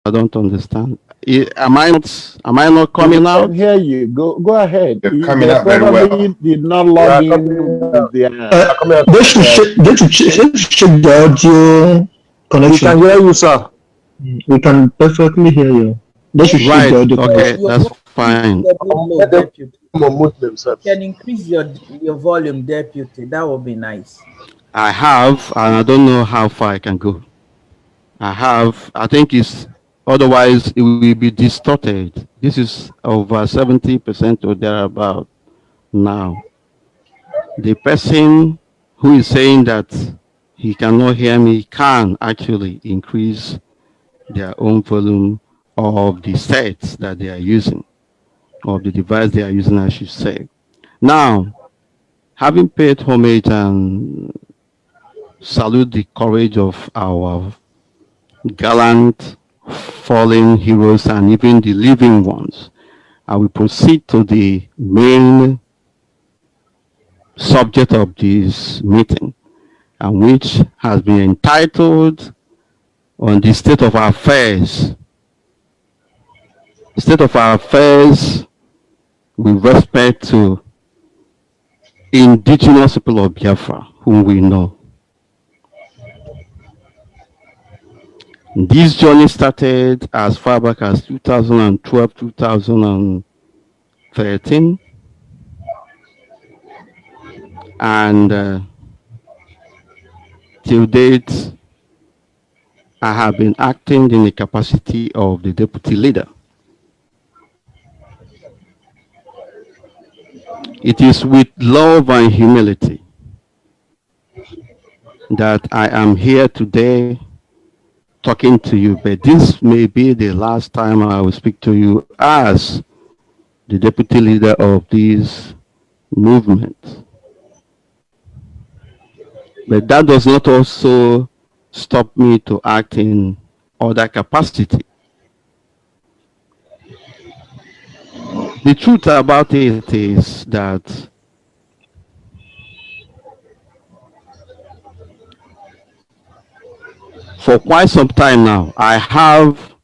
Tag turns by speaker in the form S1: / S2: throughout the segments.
S1: I don't understand. Am I not
S2: We
S1: coming
S2: can
S1: out?
S2: hear you. Go ahead.
S3: You're coming
S2: They
S3: out very well.
S2: probably did not
S3: You
S2: log
S3: are
S2: in
S3: coming
S2: with
S3: out.
S2: their
S3: Coming out
S4: They
S3: very
S4: should
S3: well.
S4: check. They should check the audio
S5: We
S4: connection.
S5: can hear you, sir.
S4: We can perfectly hear you. They should check
S1: Right.
S4: the audio
S1: Okay,
S4: connection.
S6: Your
S1: that's
S6: volume
S1: fine.
S6: is a bit low,
S3: Let them
S6: deputy.
S3: mute
S6: You
S3: themselves.
S6: can increase your volume, deputy. That would be nice.
S1: I have, and I don't know how far I can go. I have. I think it's otherwise it will be distorted. This is over 70% or thereabout now. The person who is saying that he cannot hear me can actually increase their own volume of the sets that they are using, of the device they are using, I should say. Now, having paid homage and salute the courage of our gallant fallen heroes and even the living ones, I will proceed to the main subject of this meeting, and which has been entitled on the state of our affairs with respect to indigenous people of Biafra, whom we know. This journey started as far back as 2012, 2013, and till date, I have been acting in the capacity of the deputy leader. It is with love and humility that I am here today talking to you, but this may be the last time I will speak to you as the deputy leader of this movement. But that does not also stop me to act in other capacity. The truth about it is that for quite some time now, I have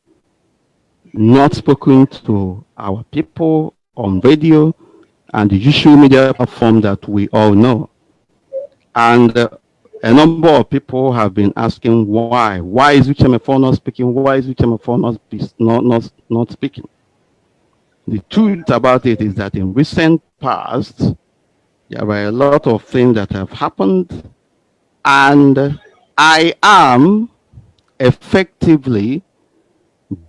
S1: not spoken to our people on radio and the usual media platform that we all know. And a number of people have been asking why. Why is Uche Mefor not speaking? Why is Uche Mefor not speaking? The truth about it is that in recent past, there were a lot of things that have happened, and I am effectively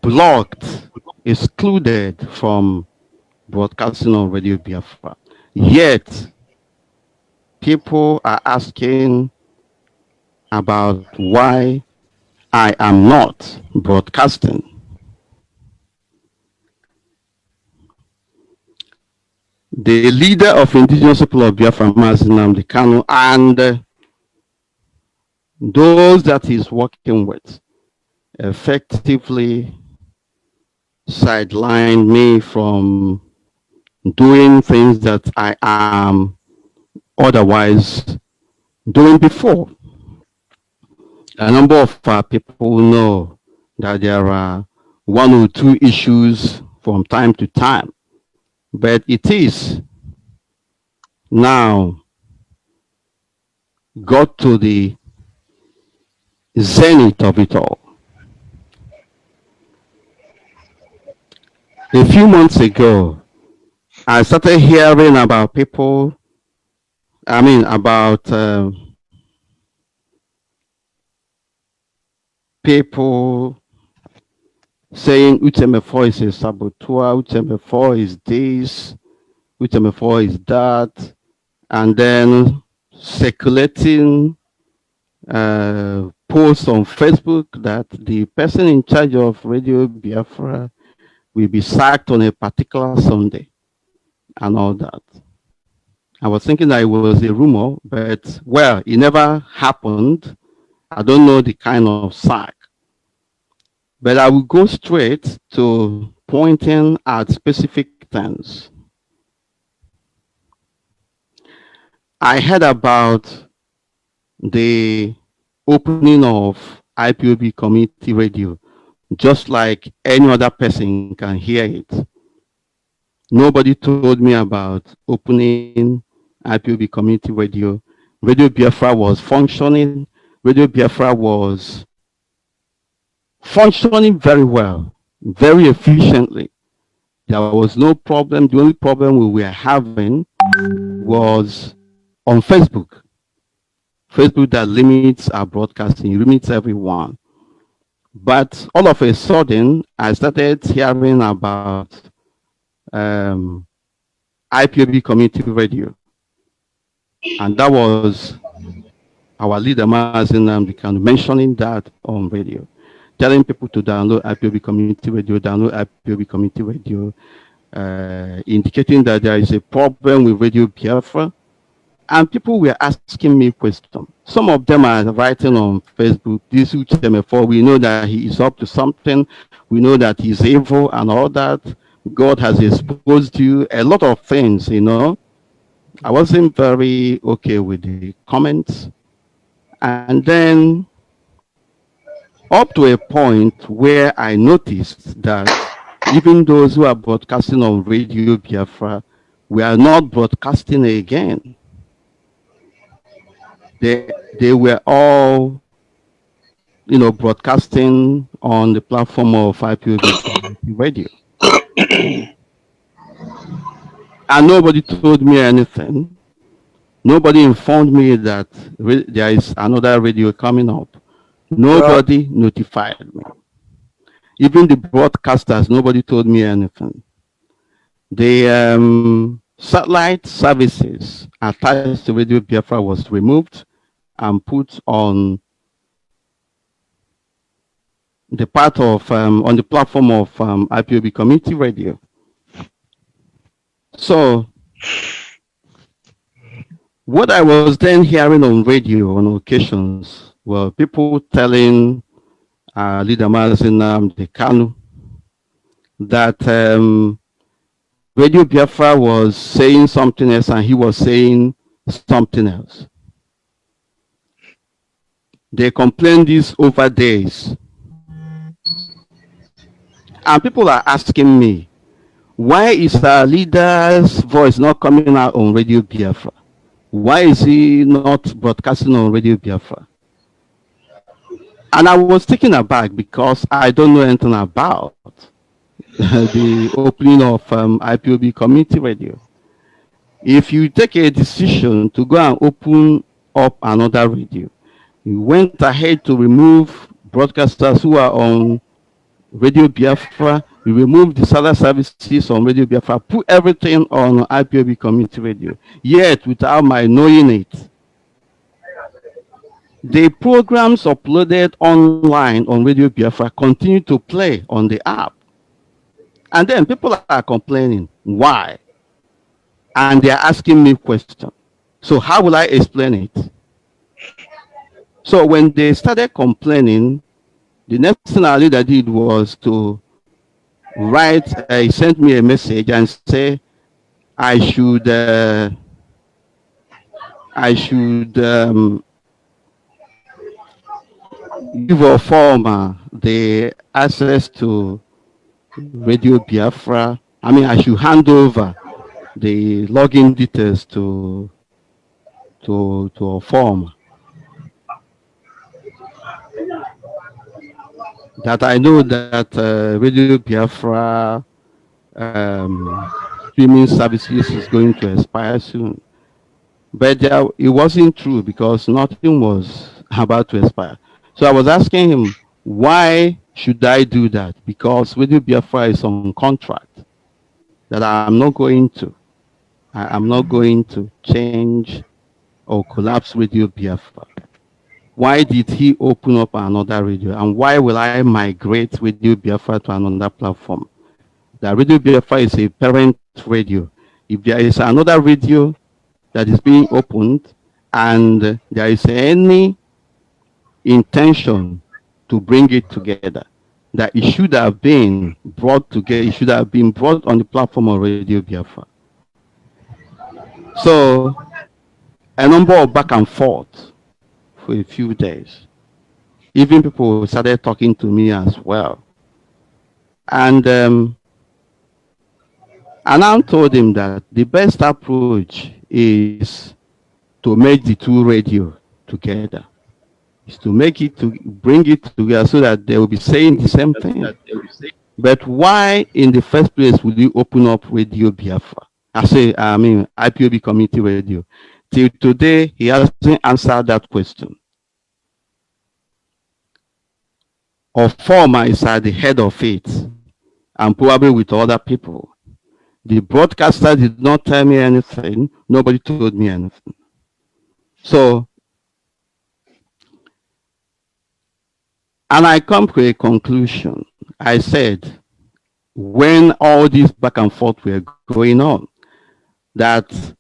S1: blocked, excluded from broadcasting on Radio Biafra. Yet, people are asking about why I am not broadcasting. The leader of indigenous people of Biafra, Nnamdi Kanu, and those that he's working with effectively sidelined me from doing things that I am otherwise doing before. A number of people know that there are one or two issues from time to time, but it is now got to the zenith of it all. A few months ago, I started hearing about people, about people saying Uche Mefor is a saboteur, Uche Mefor is this, Uche Mefor is that, and then circulating posts on Facebook that the person in charge of Radio Biafra will be sacked on a particular Sunday and all that. I was thinking that it was a rumor, but well, it never happened. I don't know the kind of sack. But I will go straight to pointing at specific things. I heard about the opening of IPOB community radio just like any other person can hear it. Nobody told me about opening IPOB community radio. Radio Biafra was functioning. Radio Biafra was functioning very well, very efficiently. There was no problem. The only problem we were having was on Facebook. Facebook that limits our broadcasting, limits everyone. But all of a sudden, I started hearing about IPOB community radio. And that was our leader, Nnamdi Kanu, mentioning that on radio, telling people to download IPOB community radio, download IPOB community radio, indicating that there is a problem with Radio Biafra. And people were asking me questions. Some of them are writing on Facebook, this Uche Mefor, we know that he is up to something. We know that he's evil and all that. God has exposed you. A lot of things, you know. I wasn't very okay with the comments. And then up to a point where I noticed that even those who are broadcasting on Radio Biafra, we are not broadcasting again. They were all, you know, broadcasting on the platform of IPOB radio. And nobody told me anything. Nobody informed me that there is another radio coming up. Nobody notified me. Even the broadcasters, nobody told me anything. The satellite services attached to Radio Biafra was removed and put on the part of, on the platform of IPOB Community Radio. So, what I was then hearing on radio on occasions were people telling leader Nnamdi Kanu that Radio Biafra was saying something else and he was saying something else. They complained this over days. And people are asking me, why is our leader's voice not coming out on Radio Biafra? Why is he not broadcasting on Radio Biafra? And I was taken aback because I don't know anything about the opening of IPOB community radio. If you take a decision to go and open up another radio, you went ahead to remove broadcasters who are on Radio Biafra, you remove the satellite services on Radio Biafra, put everything on IPOB community radio, yet without my knowing it. The programs uploaded online on Radio Biafra continue to play on the app. And then people are complaining, why? And they're asking me questions. So how will I explain it? So when they started complaining, the next thing our leader did was to write, he sent me a message and say, I should give a form the access to Radio Biafra. I mean, I should hand over the login details to a form that I know that Radio Biafra streaming services is going to expire soon. But it wasn't true because nothing was about to expire. So I was asking him, why should I do that? Because Radio Biafra is on contract that I'm not going to. I'm not going to change or collapse Radio Biafra. Why did he open up another radio? And why will I migrate Radio Biafra to another platform? The Radio Biafra is a parent radio. If there is another radio that is being opened and there is any intention to bring it together, that it should have been brought together, it should have been brought on the platform of Radio Biafra. So, a number of back and forth for a few days. Even people started talking to me as well. And I told him that the best approach is to make the two radio together. Is to make it to bring it together so that they will be saying the same thing. But why in the first place would you open up Radio Biafra? I mean IPOB Community Radio. Till today, he hasn't answered that question. Or former is at the head of it, and probably with other people. The broadcaster did not tell me anything. Nobody told me anything. So, and I come to a conclusion. I said, when all this back and forth were going on, that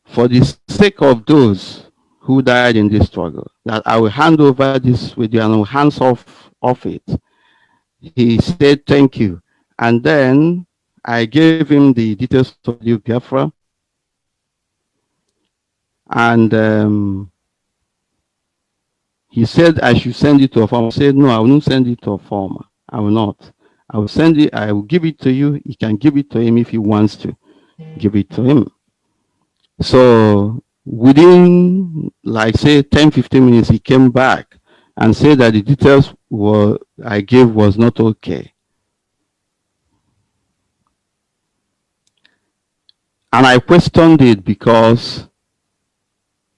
S1: for the sake of those who died in this struggle, that I will hand over this video and I will hands off it. He said, thank you. And then I gave him the details of the Biafra. And he said I should send it to a farmer. I said, no, I will not send it to a farmer. I will not. I will send it, I will give it to you. You can give it to him if he wants to. Give it to him. So within, like, say, 10, 15 minutes, he came back and said that the details I gave was not okay. And I questioned it because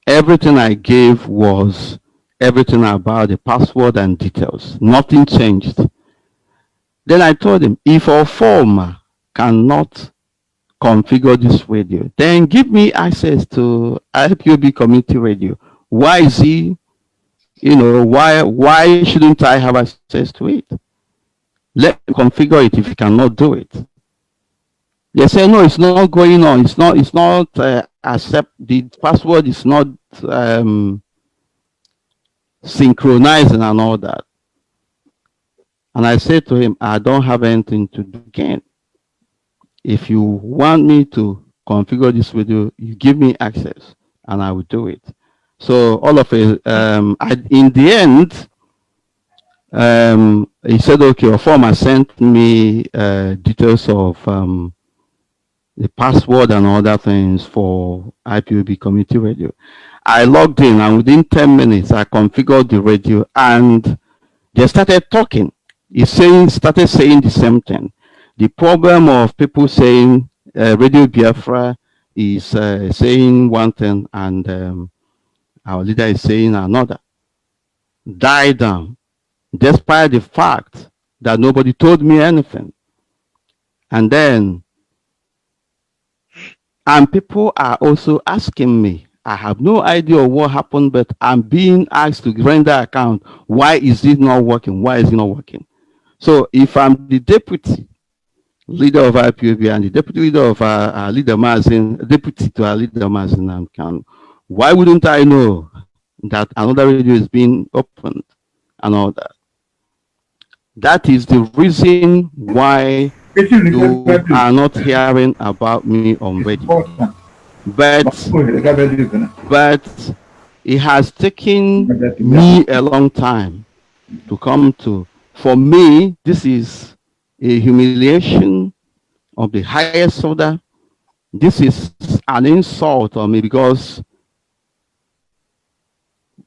S1: everything I gave was everything about the password and details. Nothing changed. Then I told him, if a former cannot configure this radio, then give me access to IPOB Community Radio. Why is he, why shouldn't I have access to it? Let me configure it if you cannot do it. They say, no, it's not going on. It's not accept, the password is not synchronizing and all that. And I said to him, I don't have anything to do again. If you want me to configure this video, you give me access and I will do it. So all of it, in the end, he said, okay, a former sent me details of the password and other things for IPOB Community Radio. I logged in and within 10 minutes, I configured the radio and they started talking. He started saying the same thing. The problem of people saying Radio Biafra is saying one thing and our leader is saying another died down, despite the fact that nobody told me anything. And people are also asking me, I have no idea what happened, but I'm being asked to render account. Why is it not working? Why is it not working? So if I'm the deputy leader of IPOB and the deputy leader of our leader Mazin, deputy to our leader Mazin and Kanu, why wouldn't I know that another radio is being opened and all that? That is the reason why you are not hearing about me on radio. But it has taken me a long time to come to. For me, this is a humiliation of the highest order. This is an insult on me because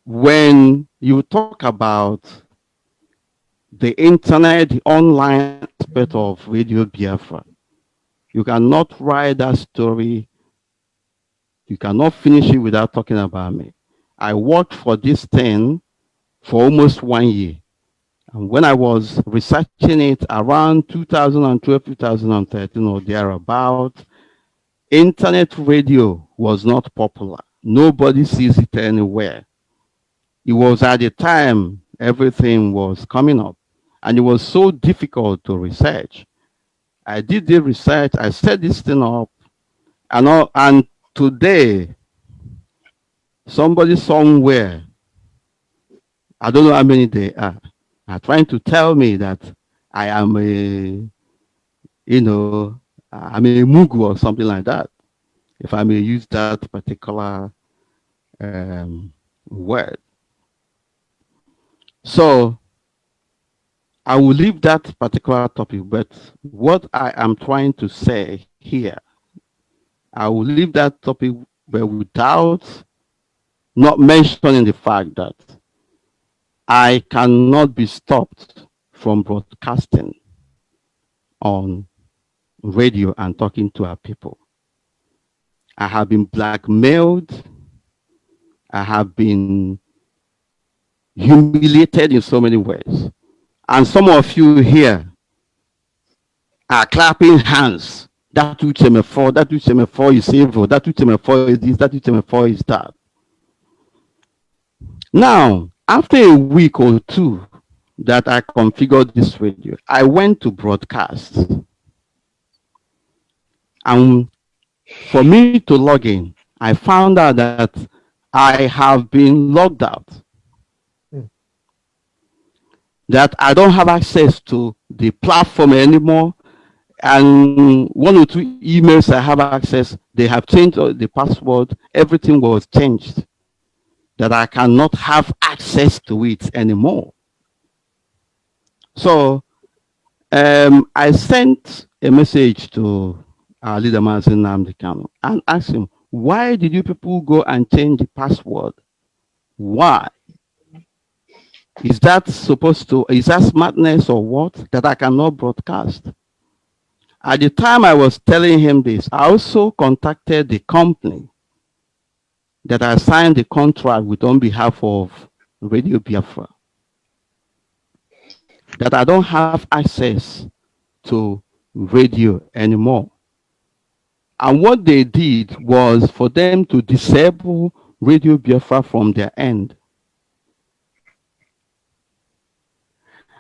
S1: when you talk about the internet, the online aspect of Radio Biafra, you cannot write that story. You cannot finish it without talking about me. I worked for this thing for almost 1 year. And when I was researching it around 2012, 2013 or thereabout, internet radio was not popular. Nobody sees it anywhere. It was at the time everything was coming up. And it was so difficult to research. I did the research, I set this thing up, and today, somebody somewhere, I don't know how many they are trying to tell me that I am I'm a Mugu or something like that, if I may use that particular word. So I will leave that particular topic, but what I am trying to say here, I will leave that topic, but without not mentioning the fact that I cannot be stopped from broadcasting on radio and talking to our people. I have been blackmailed. I have been humiliated in so many ways. And some of you here are clapping hands. That Uche Mefor, that Uche Mefor is evil, that Uche Mefor is this, that Uche Mefor is that. Now, after a week or two that I configured this radio, I went to broadcast. And for me to log in, I found out that I have been logged out. That I don't have access to the platform anymore. And one or two emails I have access, they have changed the password. Everything was changed. That I cannot have access to it anymore. So I sent a message to our leader, Nnamdi Kanu, and asked him, why did you people go and change the password? Why? Is that smartness or what? That I cannot broadcast? At the time I was telling him this, I also contacted the company that I signed the contract with on behalf of Radio Biafra. That I don't have access to radio anymore. And what they did was for them to disable Radio Biafra from their end.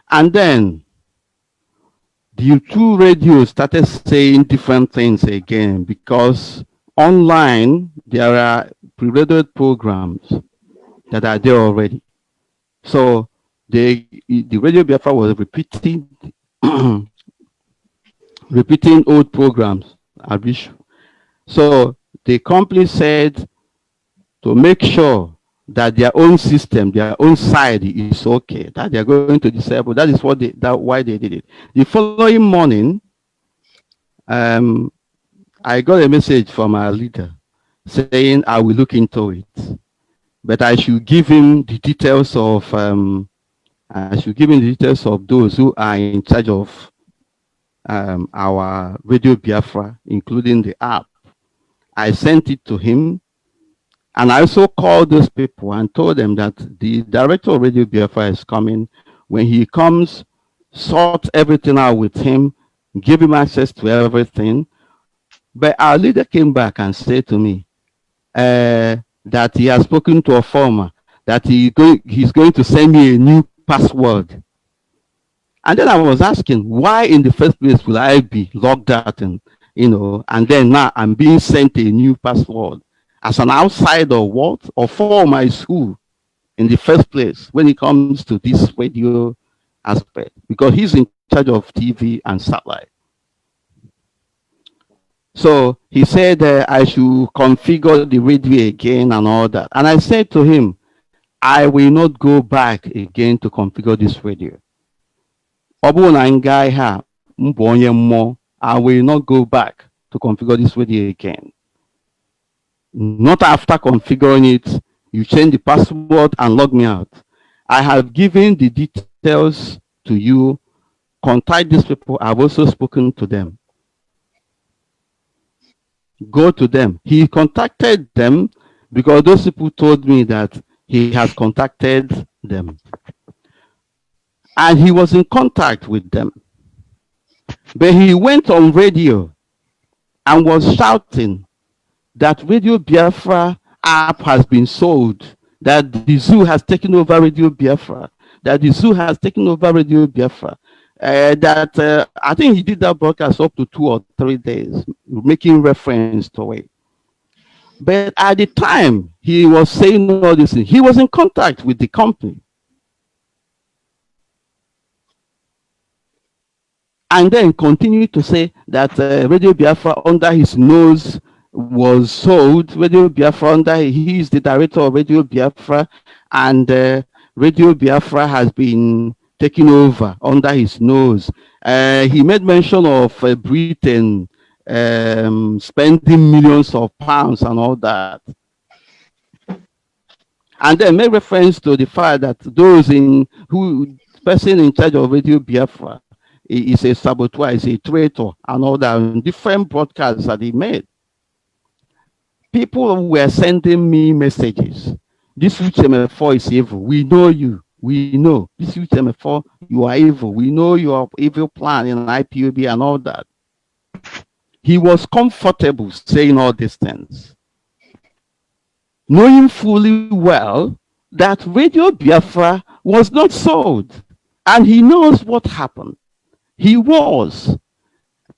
S1: And then the two radios started saying different things again, because online there are pre-recorded programs that are there already. So the Radio Biafra was repeating repeating old programs. So the company said to make sure that their own system, their own side is okay, that they are going to disable. That is what why they did it. The following morning, I got a message from our leader saying I will look into it, but I should give him the details of those who are in charge of our Radio Biafra, including the app. I sent it to him, and I also called those people and told them that the director of Radio Biafra is coming. When he comes, sort everything out with him, give him access to everything. But our leader came back and said to me that he has spoken to a former, that he's going to send me a new password. And then I was asking, why in the first place will I be logged out and then now I'm being sent a new password as an outsider or what? Or for my school in the first place when it comes to this radio aspect, because he's in charge of TV and satellite. So he said I should configure the radio again and all that. And I said to him, I will not go back again to configure this radio. I will not go back to configure this radio again. Not after configuring it, you change the password and log me out. I have given the details to you. Contact these people. I've also spoken to them. Go to them. He contacted them because those people told me that he has contacted them. And he was in contact with them. But he went on radio and was shouting that Radio Biafra app has been sold, that the zoo has taken over Radio Biafra, that the zoo has taken over Radio Biafra. I think he did that broadcast up to 2 or 3 days, making reference to it. But at the time he was saying all this, he was in contact with the company. And then continued to say that Radio Biafra under his nose was sold. Radio Biafra he is the director of Radio Biafra, and Radio Biafra has been taking over under his nose. He made mention of Britain spending millions of pounds and all that. And then made reference to the fact that person in charge of Radio Biafra is a saboteur, is a traitor, and all that, and different broadcasts that he made. People were sending me messages. This Uche Mefor is evil. We know you. We know. This Uche Mefor, you are evil. We know your evil plan in IPOB and all that. He was comfortable saying all these things, knowing fully well that Radio Biafra was not sold. And he knows what happened. He was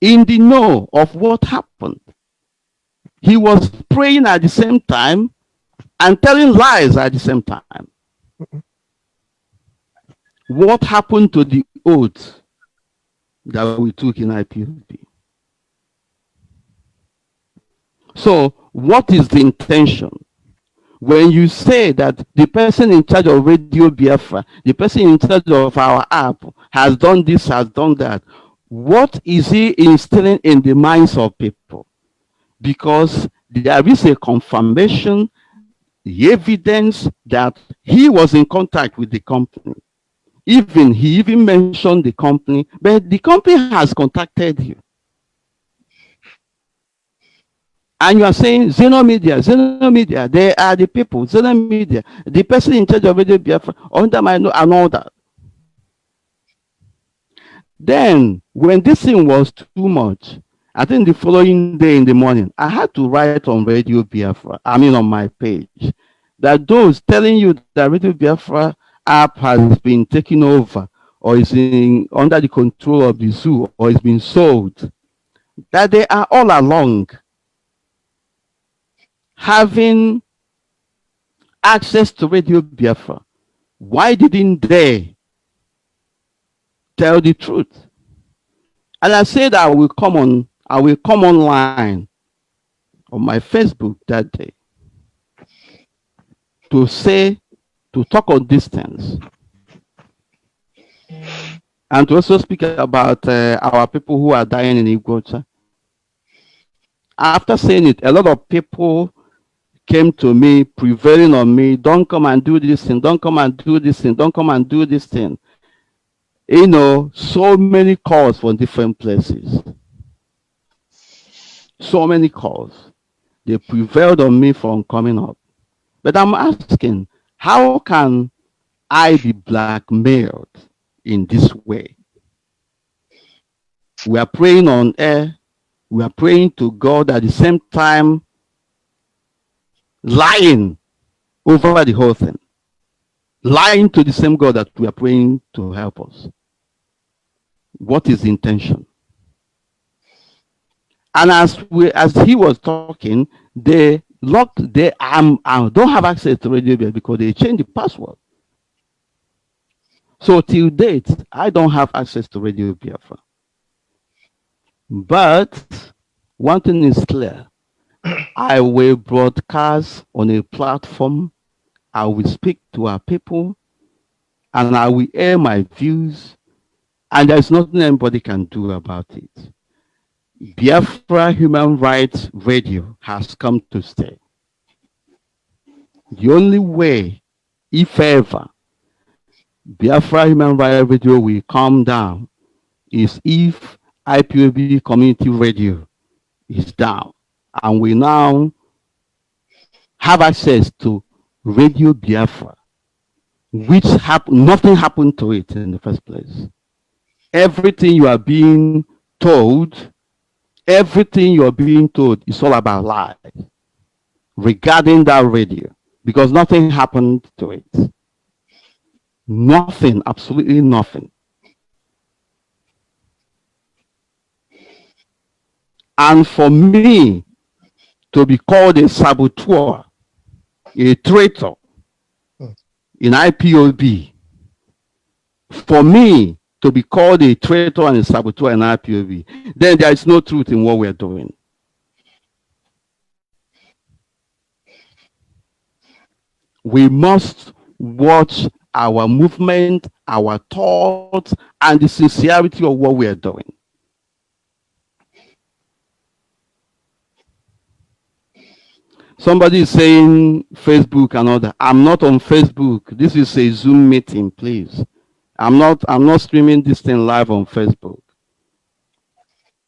S1: in the know of what happened. He was praying at the same time and telling lies at the same time. What happened to the oath that we took in IPOB? So, what is the intention? When you say that the person in charge of Radio Biafra, the person in charge of our app has done this, has done that, what is he instilling in the minds of people? Because there is a confirmation, the evidence that he was in contact with the company. He even mentioned the company, but the company has contacted you. And you are saying Zeno Media, they are the people, Zeno Media, the person in charge of Radio Biafra, under my know and all that. Then, when this thing was too much, I think the following day in the morning, I had to write on Radio Biafra, on my page, that those telling you that Radio Biafra app has been taken over or is under the control of the zoo or is being sold, that they are all along having access to Radio Biafra. Why didn't they tell the truth? And I said I will come online on my Facebook that day to talk on distance and to also speak about our people who are dying in Igota. After saying it, a lot of people came to me, prevailing on me, don't come and do this thing, don't come and do this thing, don't come and do this thing. You know, so many calls from different places. So many calls. They prevailed on me from coming up. But I'm asking, how can I be blackmailed in this way? We are praying on air. We are praying to God at the same time, lying over the whole thing. Lying to the same God that we are praying to help us. What is the intention? And as he was talking, they locked I don't have access to Radio Biafra because they changed the password. So till date, I don't have access to Radio Biafra. But one thing is clear. I will broadcast on a platform. I will speak to our people and I will air my views, and there's nothing anybody can do about it. Biafra Human Rights Radio has come to stay. The only way, if ever, Biafra Human Rights Radio will calm down is if IPOB Community Radio is down and we now have access to Radio Biafra, which nothing happened to it in the first place. Everything you are being told, is all about lies regarding that radio, because nothing happened to it. Nothing, absolutely nothing. And for me to be called a saboteur, a traitor in IPOB, for me to be called a traitor and a saboteur in IPOB, then there is no truth in what we're doing. We must watch our movement, our thoughts, and the sincerity of what we are doing. Somebody is saying Facebook and all that. I'm not on Facebook. This is a Zoom meeting, please. I'm not streaming this thing live on Facebook.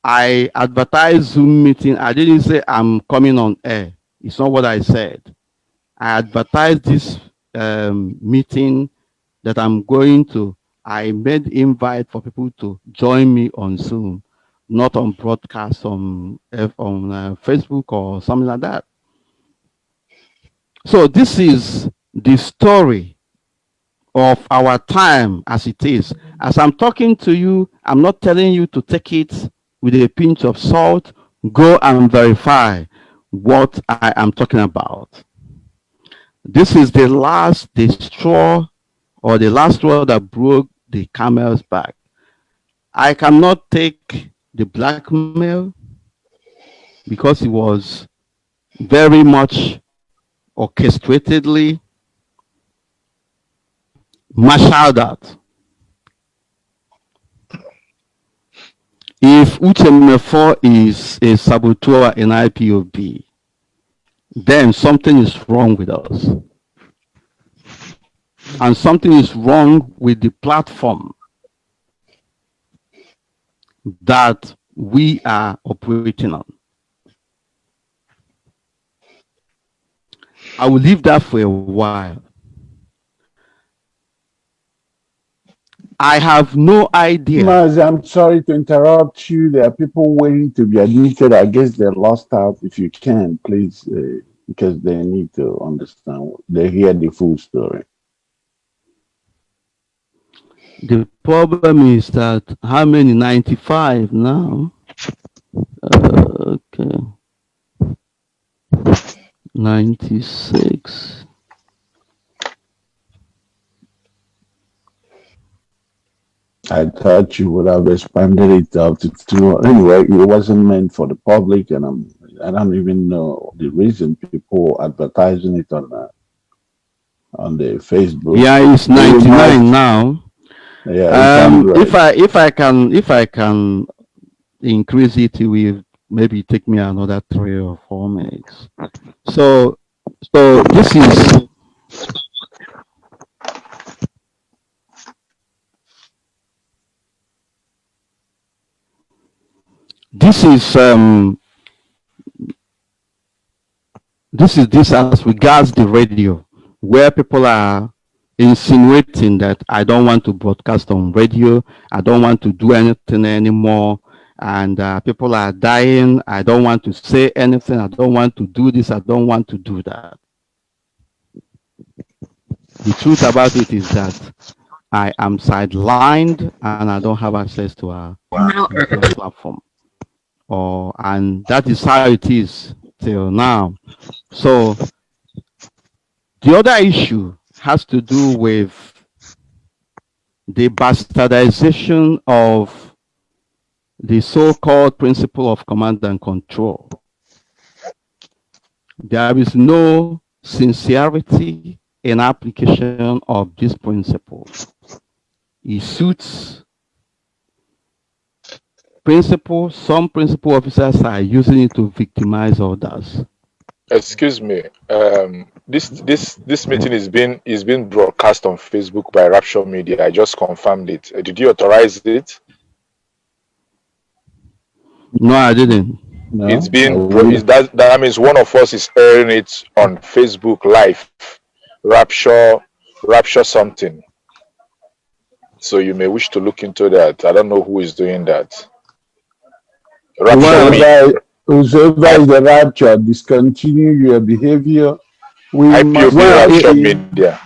S1: I advertised Zoom meeting. I didn't say I'm coming on air. It's not what I said. I advertised this meeting that I'm going to. I made invite for people to join me on Zoom, not on broadcast on Facebook or something like that. So this is the story of our time as it is. As I'm talking to you, I'm not telling you to take it with a pinch of salt. Go and verify what I am talking about. This is the last straw, or the last straw that broke the camel's back. I cannot take the blackmail because it was very much orchestratedly marshaled out. If Uche Mefor is a saboteur in IPOB, then something is wrong with us. And something is wrong with the platform that we are operating on. I will leave that for a while. I have no idea.
S2: Maz, I'm sorry to interrupt you. There are people waiting to be admitted. I guess they're lost out. If you can, please, because they need to understand. They hear the full story.
S1: The problem is that how many? 95 now? Okay. 96.
S2: I thought you would have expanded it up to 2. Anyway, it wasn't meant for the public, and I don't even know the reason people advertising it on the Facebook.
S1: Yeah, it's 99 now.
S2: Yeah,
S1: if I can increase it, it will maybe take me another 3 or 4 minutes. So this is this as regards the radio, where people are insinuating that I don't want to broadcast on radio, I don't want to do anything anymore, and people are dying, I don't want to say anything, I don't want to do this, I don't want to do that. The truth about it is that I am sidelined and I don't have access to a platform. And that is how it is till now. So the other issue has to do with the bastardization of the so-called principle of command and control. There is no sincerity in application of this principle. It suits principle. Some principal officers are using it to victimize others.
S3: Excuse me. This meeting is being broadcast on Facebook by Rapture Media. I just confirmed it. Did you authorize it?
S1: No, I didn't.
S2: No,
S3: It's being that means one of us is airing it on Facebook Live. Rapture something. So you may wish to look into that. I don't know who is doing that.
S2: Whoever is the rapture, discontinue your behavior. We must
S3: Rapture Media.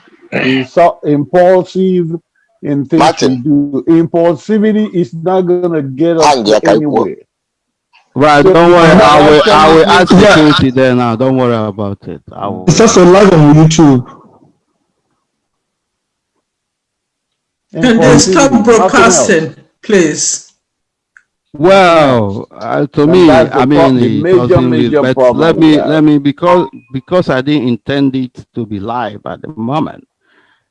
S2: Impulsive in things
S5: Martin.
S2: we do. Impulsivity is not gonna get us anywhere.
S1: Right,
S2: So
S1: don't worry. I will ask security there now. Don't worry about it.
S4: It's also live on YouTube.
S6: And stop broadcasting, please.
S1: Well, to me, I mean, it doesn't
S2: major
S1: but
S2: problem
S1: let me because I didn't intend it to be live at the moment.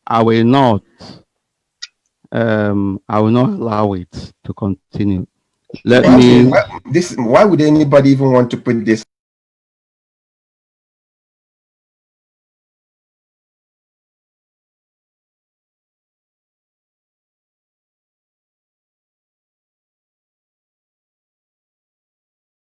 S1: I will not allow it to continue. Let me.
S5: Why would anybody even want to put this